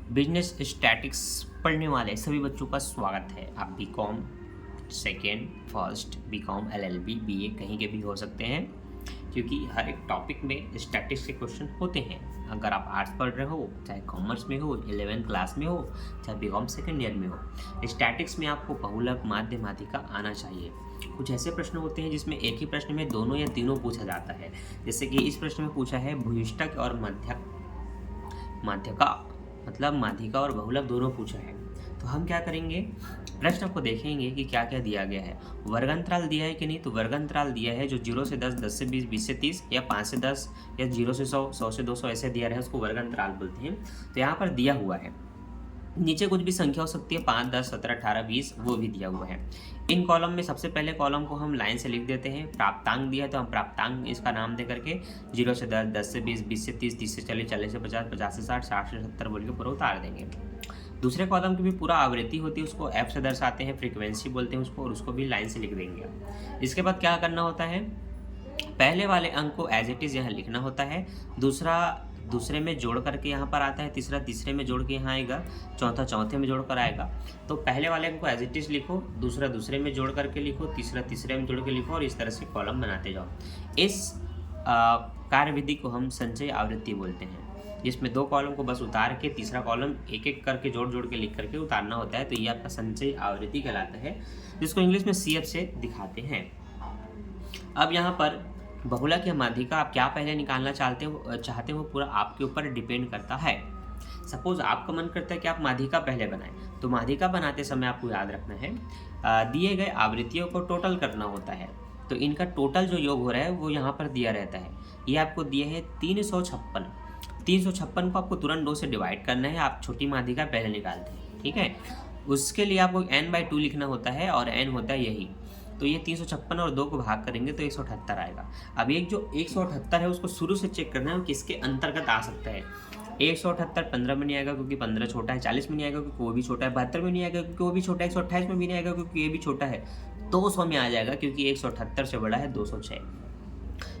Business statics पढ़ने वाले सभी बच्चों का स्वागत है। आप BCom second, first, BCom, LLB, BA कहीं के भी हो सकते हैं, क्योंकि हर एक टॉपिक में स्टैटिक्स के क्वेश्चन होते हैं। अगर आप आर्ट्स पढ़ रहे हो, चाहे कॉमर्स में हो, 11th क्लास में हो, चाहे बीकॉम सेकेंड ईयर में हो, स्टैटिक्स में आपको बहुलक, माध्य, माध्यिका आना चाहिए। कुछ ऐसे प्रश्न होते हैं जिसमें एक ही प्रश्न में दोनों या तीनों पूछा जाता है। जैसे कि इस प्रश्न में पूछा है भूयिष्ठक और माध्यिका, मतलब माध्यिका और बहुलक दोनों पूछा है। तो हम क्या करेंगे, प्रश्न को देखेंगे कि क्या क्या दिया गया है। वर्गांतराल दिया है कि नहीं, तो वर्गांतराल दिया है जो 0 से 10, 10 से 20, 20 से 30 या 5 से 10 या 0 से 100, 100 से 200 ऐसे दिया रहे, उसको वर्गांतराल बोलते हैं। तो यहाँ पर दिया हुआ है, नीचे कुछ भी संख्या हो सकती है, 5, 10, 17, 18, 20, वो भी दिया हुआ है। इन कॉलम में सबसे पहले कॉलम को हम लाइन से लिख देते हैं। प्राप्तांक दिया है तो हम प्राप्तांक इसका नाम दे करके 0 से 10, 10 से 20, 20 से 30, 30 से 40, 40 से 50, 50 से 60, 60 से 70 बोल के पूरा उतार देंगे। दूसरे कॉलम की भी पूरा आवृत्ति होती है, उसको एफ से दर्शाते हैं, फ्रीक्वेंसी बोलते हैं उसको, और उसको भी लाइन से लिख देंगे। इसके बाद क्या करना होता है, पहले वाले अंक को एज इट इज़ यहाँ लिखना होता है, दूसरे में जोड़ करके यहाँ पर आता है, तीसरा तीसरे में जोड़ के यहाँ आएगा, चौथा चौथे में जोड़ कर आएगा। तो पहले वाले को एज इट इज़ लिखो, दूसरा दूसरे में जोड़ करके लिखो, तीसरा तीसरे में जोड़ के लिखो, और इस तरह से कॉलम बनाते जाओ। इस कार्यविधि को हम संचय आवृत्ति बोलते हैं, जिसमें दो कॉलम को बस उतार के तीसरा कॉलम एक एक करके जोड़ जोड़ के लिख करके उतारना होता है। तो ये आपका संचय आवृत्ति कहलाता है, जिसको इंग्लिश में CF से दिखाते हैं। अब यहाँ पर बहुलक या माध्यिका आप क्या पहले निकालना चाहते हो पूरा आपके ऊपर डिपेंड करता है। सपोज आपका मन करता है कि आप माध्यिका पहले बनाएं, तो माध्यिका बनाते समय आपको याद रखना है दिए गए आवृत्तियों को टोटल करना होता है। तो इनका टोटल जो योग हो रहा है वो यहाँ पर दिया रहता है। ये आपको दिया है 356। 356 को आपको तुरंत 2 से डिवाइड करना है। आप छोटी माध्यिका पहले निकालते हैं, ठीक है। उसके लिए आपको n/2 लिखना होता है, और n होता है यही। तो ये 356 और 2 को भाग करेंगे तो 178 आएगा। अब एक जो 178 है उसको शुरू से चेक करना है किसके अंतर्गत आ सकता है। 178 15 में नहीं आएगा क्योंकि 15 छोटा है, 40 में नहीं आएगा क्योंकि वो भी छोटा है, 72 में नहीं आएगा क्योंकि वो भी छोटा है, 128 में भी नहीं आएगा क्योंकि ये भी छोटा है, 200 में आ जाएगा क्योंकि 178 से बड़ा है 206।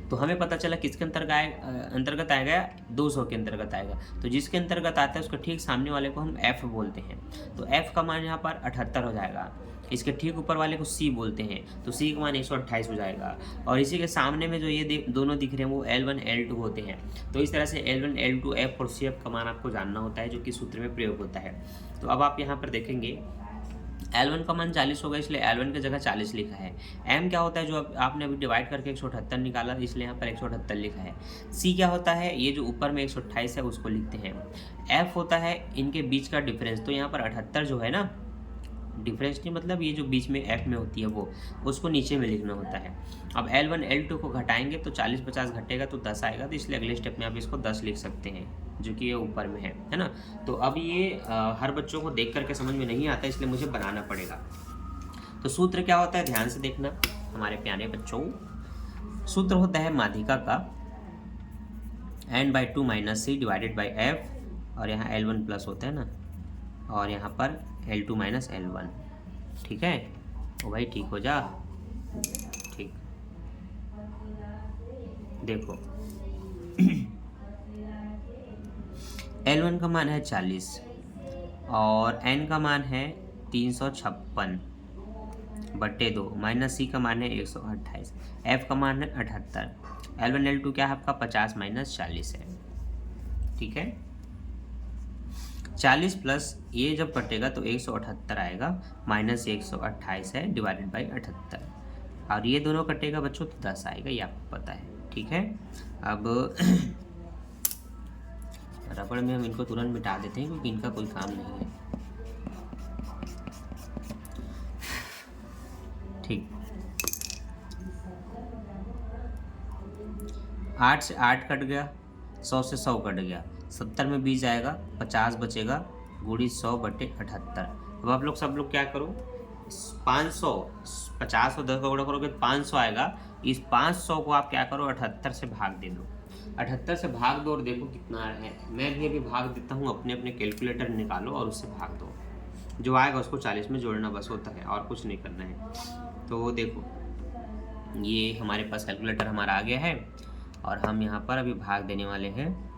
तो हमें पता चला किसके अंतर्गत आएगा, 200 के अंतर्गत आएगा। तो जिसके अंतर्गत आता है उसके ठीक सामने वाले को हम F बोलते हैं। तो F का मान यहाँ पर 78 हो जाएगा। इसके ठीक ऊपर वाले को C बोलते हैं, तो C का मान 128 हो जाएगा। और इसी के सामने में जो ये दोनों दिख रहे हैं वो L1 L2 होते हैं। तो इस तरह से L1 L2 F और CF का मान आपको जानना होता है, जो कि सूत्र में प्रयोग होता है। तो अब आप यहाँ पर देखेंगे L1 का मान 40 होगा, इसलिए L1 की जगह 40 लिखा है। M क्या होता है, जो आपने अभी डिवाइड करके 178 निकाला, इसलिए यहाँ पर 178 लिखा है। C क्या होता है, ये जो ऊपर में 128 है उसको लिखते हैं। F होता है इनके बीच का डिफरेंस, तो यहाँ पर 78 जो है ना, डिफरेंस नहीं मतलब ये जो बीच में F में होती है वो, उसको नीचे में लिखना होता है। अब L1 L2 को घटाएंगे तो 40 50 घटेगा तो 10 आएगा, तो इसलिए अगले स्टेप में आप इसको 10 लिख सकते हैं, जो कि ये ऊपर में है ना। तो अब ये हर बच्चों को देख करके समझ में नहीं आता, इसलिए मुझे बनाना पड़ेगा। तो सूत्र क्या होता है, ध्यान से देखना हमारे प्यारे बच्चों। सूत्र होता है माध्यिका का n/2 - c divided by f, और यहाँ L1 प्लस होता है ना, और यहाँ पर L2 - L1, ठीक है। ओ भाई ठीक हो जा, ठीक। देखो L1 का मान है 40 और n का मान है 356/2, माइनस C का मान है 128, F का मान है 78, L1 L2 क्या है आपका 50 - 40 है, ठीक है। 40 प्लस ये जब कटेगा तो 178 आएगा, माइनस 128 है डिवाइडेड बाई 78, और ये दोनों कटेगा बच्चों तो 10 आएगा, ये आपको पता है, ठीक है। अब रबड़ में हम इनको तुरंत मिटा देते हैं क्योंकि इनका कोई काम नहीं है, ठीक। 8 से 8 कट गया, 100 से 100 कट गया, 70 में 20 आएगा, 50 बचेगा, गुड़ी 100/78। अब आप लोग सब लोग क्या करो, 500 50 और 10 का गुणा करोगे तो 500 आएगा। इस 500 को आप क्या करो, 78 से भाग दे दो, 78 से भाग दो और देखो कितना है। मैं भी अभी भाग देता हूँ, अपने अपने कैलकुलेटर निकालो और उससे भाग दो, जो आएगा उसको 40 में जोड़ना बस होता है, और कुछ नहीं करना है। तो देखो ये हमारे पास कैलकुलेटर हमारा आ गया है, और हम यहाँ पर अभी भाग देने वाले हैं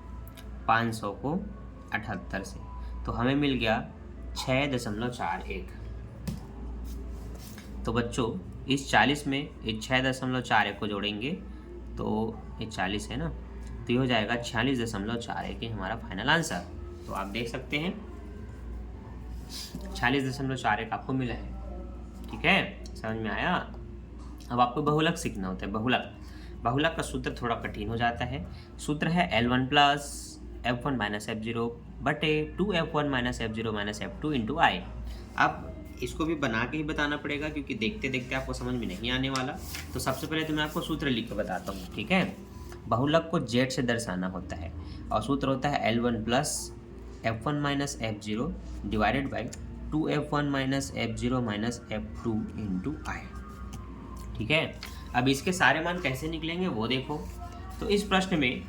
500 को 78 से। तो हमें मिल गया 6.41। तो बच्चों इस 40 में इस 6.41 को जोड़ेंगे तो ये 40 है ना, तो ये हो जाएगा 46.41 ही हमारा फाइनल आंसर। तो आप देख सकते हैं 46.41 आपको मिला है। ठीक है, समझ में आया। अब आपको बहुलक सीखना होता है। बहुलक का सूत्र थोड़ा कठिन हो जाता है। सूत्र है L1 plus F1 minus F0 बटे 2F1 minus F0 minus F2 into आई। अब इसको भी बना के ही बताना पड़ेगा क्योंकि देखते देखते आपको समझ में नहीं आने वाला। तो सबसे पहले तो मैं आपको सूत्र लिख के बताता हूँ। ठीक है, बहुलक को Z से दर्शाना होता है और सूत्र होता है L1 plus F1 minus F0 divided by 2F1 minus F0 minus F2 into I. ठीक है, अब इसके सारे मान कैसे निकलेंगे वो देखो। तो इस प्रश्न में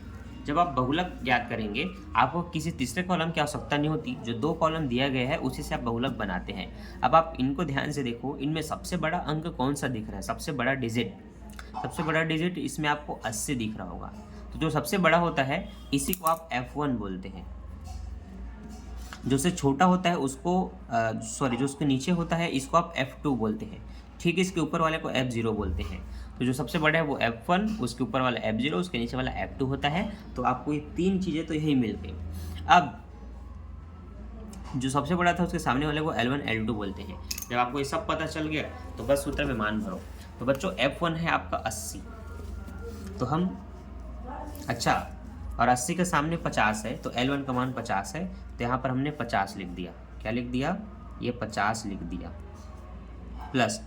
जब आप बहुलक ज्ञात करेंगे आपको किसी तीसरे कॉलम की आवश्यकता नहीं होती, जो 2 कॉलम दिया गया है उसी से आप बहुलक बनाते हैं। अब आप इनको ध्यान से देखो, इनमें सबसे बड़ा अंक कौन सा दिख रहा है, सबसे बड़ा डिजिट इसमें आपको 80 दिख रहा होगा। तो जो सबसे बड़ा होता है इसी को आप F1 बोलते हैं, जो से छोटा होता है उसको जो उसके नीचे होता है इसको आप F2 बोलते हैं। ठीक, इसके ऊपर वाले को F0 बोलते हैं। तो जो सबसे बड़ा है वो F1, उसके ऊपर वाला F0, उसके नीचे वाला F2 होता है। तो आपको ये 3 चीज़ें तो यही मिल गई। अब जो सबसे बड़ा था उसके सामने वाले को L1 L2 बोलते हैं। जब आपको ये सब पता चल गया तो बस सूत्र में मान भरो। तो बच्चों F1 है आपका 80, तो हम अच्छा, और 80 के सामने 50 है तो L1 का मान 50 है, तो यहाँ पर हमने 50 लिख दिया। क्या लिख दिया, ये 50 लिख दिया। प्लस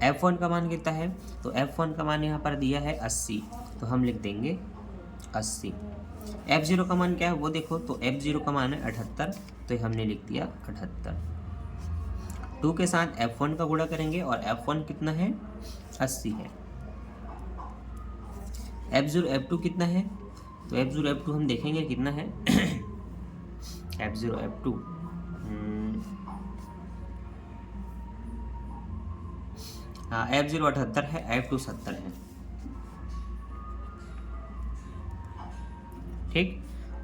F1 का मान कितना है, तो F1 का मान यहाँ पर दिया है 80, तो हम लिख देंगे 80। F0 का मान क्या है वो देखो, तो F0 का मान है 78, तो हमने लिख दिया 78। 2 के साथ F1 का गुणा करेंगे और F1 कितना है, 80 है। F0 F2 कितना है, तो F0 F2 हम देखेंगे कितना है। F0 F2 हाँ, F0 78 है, F2 70 है। ठीक,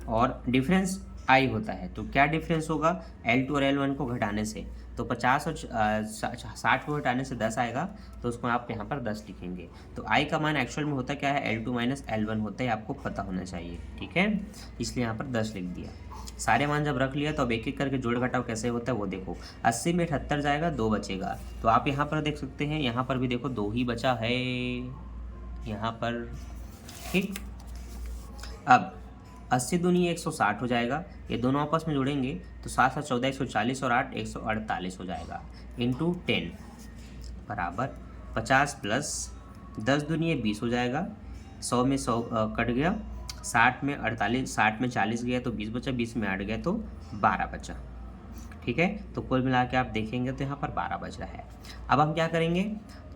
और डिफरेंस आई होता है। तो क्या डिफरेंस होगा, L2 और L1 को घटाने से, तो 50 और 60 को घटाने से 10 आएगा, तो उसको आप यहाँ पर 10 लिखेंगे। तो आई का मान एक्चुअल में होता क्या है, L2 माइनस L1 होता है, आपको पता होना चाहिए। ठीक है, इसलिए यहाँ पर 10 लिख दिया। सारे मान जब रख लिया तो अब एक एक करके जोड़ घटाव कैसे होता है वो देखो। 80 में 78 जाएगा, 2 बचेगा। तो आप यहाँ पर देख सकते हैं, यहाँ पर भी देखो 2 ही बचा है यहाँ पर। ठीक, अब 80 दूनी 160 हो जाएगा, ये दोनों आपस में जोड़ेंगे तो 7 और 14 140 और 8 148 हो जाएगा, इंटू 10 बराबर 50 प्लस 10 दूनी 20 हो जाएगा। 100 में 100 कट गया, 60 में 48, 60 में 40 गया तो 20 बचा, 20 में 8 गया तो 12 बचा। ठीक है, तो कुल मिला के आप देखेंगे तो यहाँ पर 12 बच रहा है। अब हम क्या करेंगे,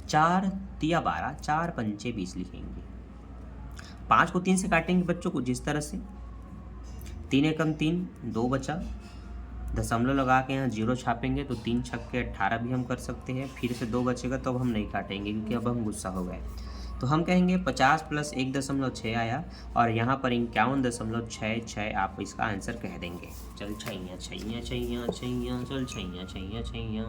4 तिया 12, 4 पंचे 20 लिखेंगे। 5 को 3 से काटेंगे बच्चों को, जिस तरह से 3 एकम 3, 2 बचा, दशमलव लगा के यहाँ 0 छापेंगे तो 3 छक्के 18 भी हम कर सकते हैं। फिर से 2 बचेगा तो अब हम नहीं काटेंगे क्योंकि अब हम गुस्सा हो गए। तो हम कहेंगे 50 प्लस 1.6 आया और यहाँ पर 51.66 आप इसका आंसर कह देंगे। चल छैया छैया छैया छैया, चल छैया छैया छैया।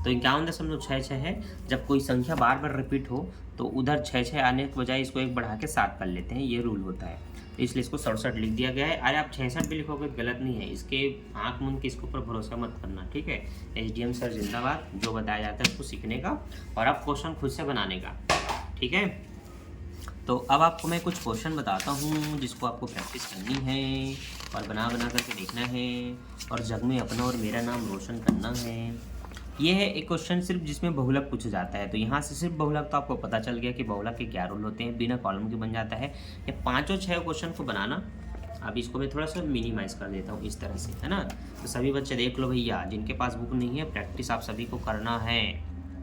तो 51.66 है। जब कोई संख्या बार बार रिपीट हो तो उधर 6 आने के बजाय इसको 1 बढ़ा के 7 कर लेते हैं, ये रूल होता है। इसलिए इसको 67 लिख दिया गया है। अरे आप 66 भी लिखोगे गलत नहीं है, इसके आँख मूंद के इसके ऊपर भरोसा मत करना। ठीक है, SDM सर जिंदाबाद, जो बताया जाता है उसको सीखने का और आप क्वेश्चन खुद से बनाने का। ठीक है, तो अब आपको मैं कुछ क्वेश्चन बताता हूँ जिसको आपको प्रैक्टिस करनी है और बना बना करके देखना है और जग में अपना और मेरा नाम रोशन करना है। ये है एक क्वेश्चन सिर्फ जिसमें बहुलक पूछा जाता है। तो यहाँ से सिर्फ बहुलक तो आपको पता चल गया कि बहुलक के क्या रूल होते हैं, बिना कॉलम के बन जाता है। ये 5 और 6 क्वेश्चन को बनाना, अब इसको मैं थोड़ा सा मिनिमाइज कर देता हूँ इस तरह से, है ना। तो सभी बच्चे देख लो भैया, जिनके पास बुक नहीं है प्रैक्टिस आप सभी को करना है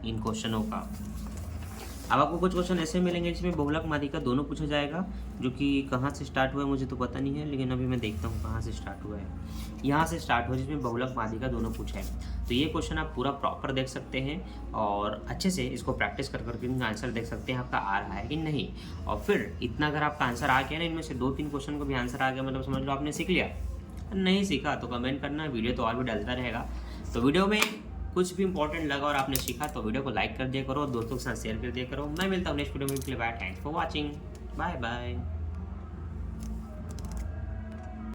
इन क्वेश्चनों का। अब आपको कुछ क्वेश्चन ऐसे मिलेंगे जिसमें बहुलक माध्यिका दोनों पूछा जाएगा, जो कि कहाँ से स्टार्ट हुआ है मुझे तो पता नहीं है, लेकिन अभी मैं देखता हूँ कहाँ से स्टार्ट हुआ है। यहाँ से स्टार्ट हुआ जिसमें बहुलक माध्यिका दोनों पूछा है। तो ये क्वेश्चन आप पूरा प्रॉपर देख सकते हैं और अच्छे से इसको प्रैक्टिस कर करके इनका आंसर देख सकते हैं आपका आ रहा है कि नहीं। और फिर इतना अगर आपका आंसर आ गया ना, इनमें से 2-3 क्वेश्चन को भी आंसर आ गया, मतलब समझ लो आपने सीख लिया, नहीं सीखा तो कमेंट करना, वीडियो तो और भी डलता रहेगा। तो वीडियो में कुछ भी इंपॉर्टेंट लगा और आपने सीखा तो वीडियो को लाइक कर दिया करो, दोस्तों के साथ शेयर कर दिया करो। मैं मिलता हूँ नेक्स्ट वीडियो में, bye, thanks for watching, bye bye.